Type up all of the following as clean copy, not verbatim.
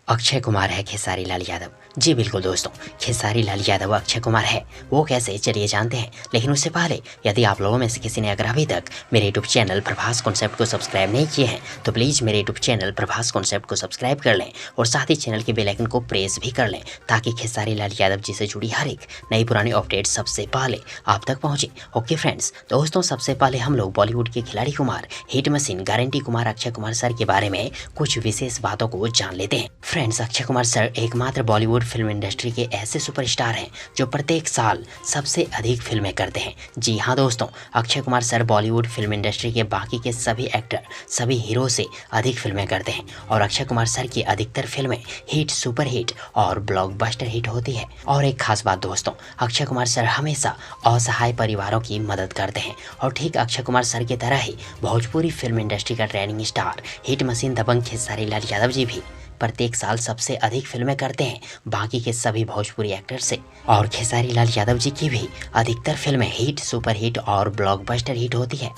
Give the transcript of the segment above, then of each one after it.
अक्षय कुमार है खेसारी लाल यादव। जी बिल्कुल दोस्तों, खेसारी लाल यादव अक्षय कुमार है। वो कैसे, चलिए जानते हैं। लेकिन उससे पहले यदि आप लोगों में से किसी ने अगर अभी तक मेरे यूट्यूब चैनल प्रभास कॉन्सेप्ट को सब्सक्राइब नहीं किए हैं तो प्लीज़ मेरे यूट्यूब चैनल प्रभास कॉन्सेप्ट को सब्सक्राइब कर लें और साथ ही चैनल के बेल आइकन को प्रेस भी कर लें ताकि खेसारी लाल यादव जी से जुड़ी हर एक नई पुरानी अपडेट सबसे पहले आप तक पहुँचे। ओके फ्रेंड्स, दोस्तों सबसे पहले हम लोग बॉलीवुड के खिलाड़ी Kumar, hit machine, guarantee Kumar Akshay Kumar sir के बारे में कुछ विशेष बातों को जान लेते हैं। फ्रेंड्स, अक्षय कुमार सर एकमात्र बॉलीवुड फिल्म इंडस्ट्री के ऐसे सुपरस्टार हैं जो प्रत्येक साल सबसे अधिक फिल्में करते हैं। जी हाँ दोस्तों, Akshay Kumar sir Bollywood film industry के बाकी के सभी एक्टर, सभी हीरो से अधिक फिल्में करते हैं और अक्षय कुमार सर की अधिकतर फिल्में हिट, सुपर हिट और ब्लॉकबस्टर हिट होती है। और एक खास बात दोस्तों, अक्षय कुमार सर हमेशा असहाय परिवारों की मदद करते हैं और ठीक अक्षय कुमार सर की तरह ही भोजपुरी फिल्म इंडस्ट्री का ट्रेंडिंग स्टार, हिट मशीन दबंग खेसारी लाल यादव जी भी प्रत्येक साल सबसे अधिक फिल्में करते हैं बाकी के सभी भोजपुरी एक्टर से। और खेसारी लाल यादव जी की भी अधिकतर फिल्में हिट, सुपर हिट और ब्लॉकबस्टर हिट होती है।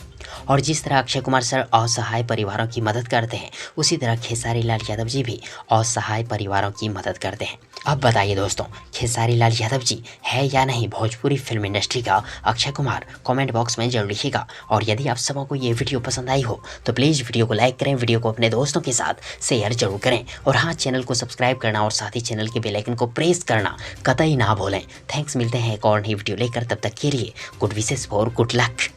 और जिस तरह अक्षय कुमार सर असहाय परिवारों की मदद करते हैं उसी तरह खेसारी लाल यादव जी भी असहाय परिवारों की मदद करते हैं। अब बताइए दोस्तों, खेसारी लाल यादव जी है या नहीं भोजपुरी फिल्म इंडस्ट्री का अक्षय कुमार? कमेंट बॉक्स में जरूर लिखिएगा। और यदि आप सबों को ये वीडियो पसंद आई हो तो प्लीज़ वीडियो को लाइक करें, वीडियो को अपने दोस्तों के साथ शेयर जरूर करें और हाँ, चैनल को सब्सक्राइब करना और साथ ही चैनल के बेल आइकन को प्रेस करना कतई ना भूलें। थैंक्स, मिलते हैं एक और नई वीडियो लेकर, तब तक के लिए good wishes for good luck.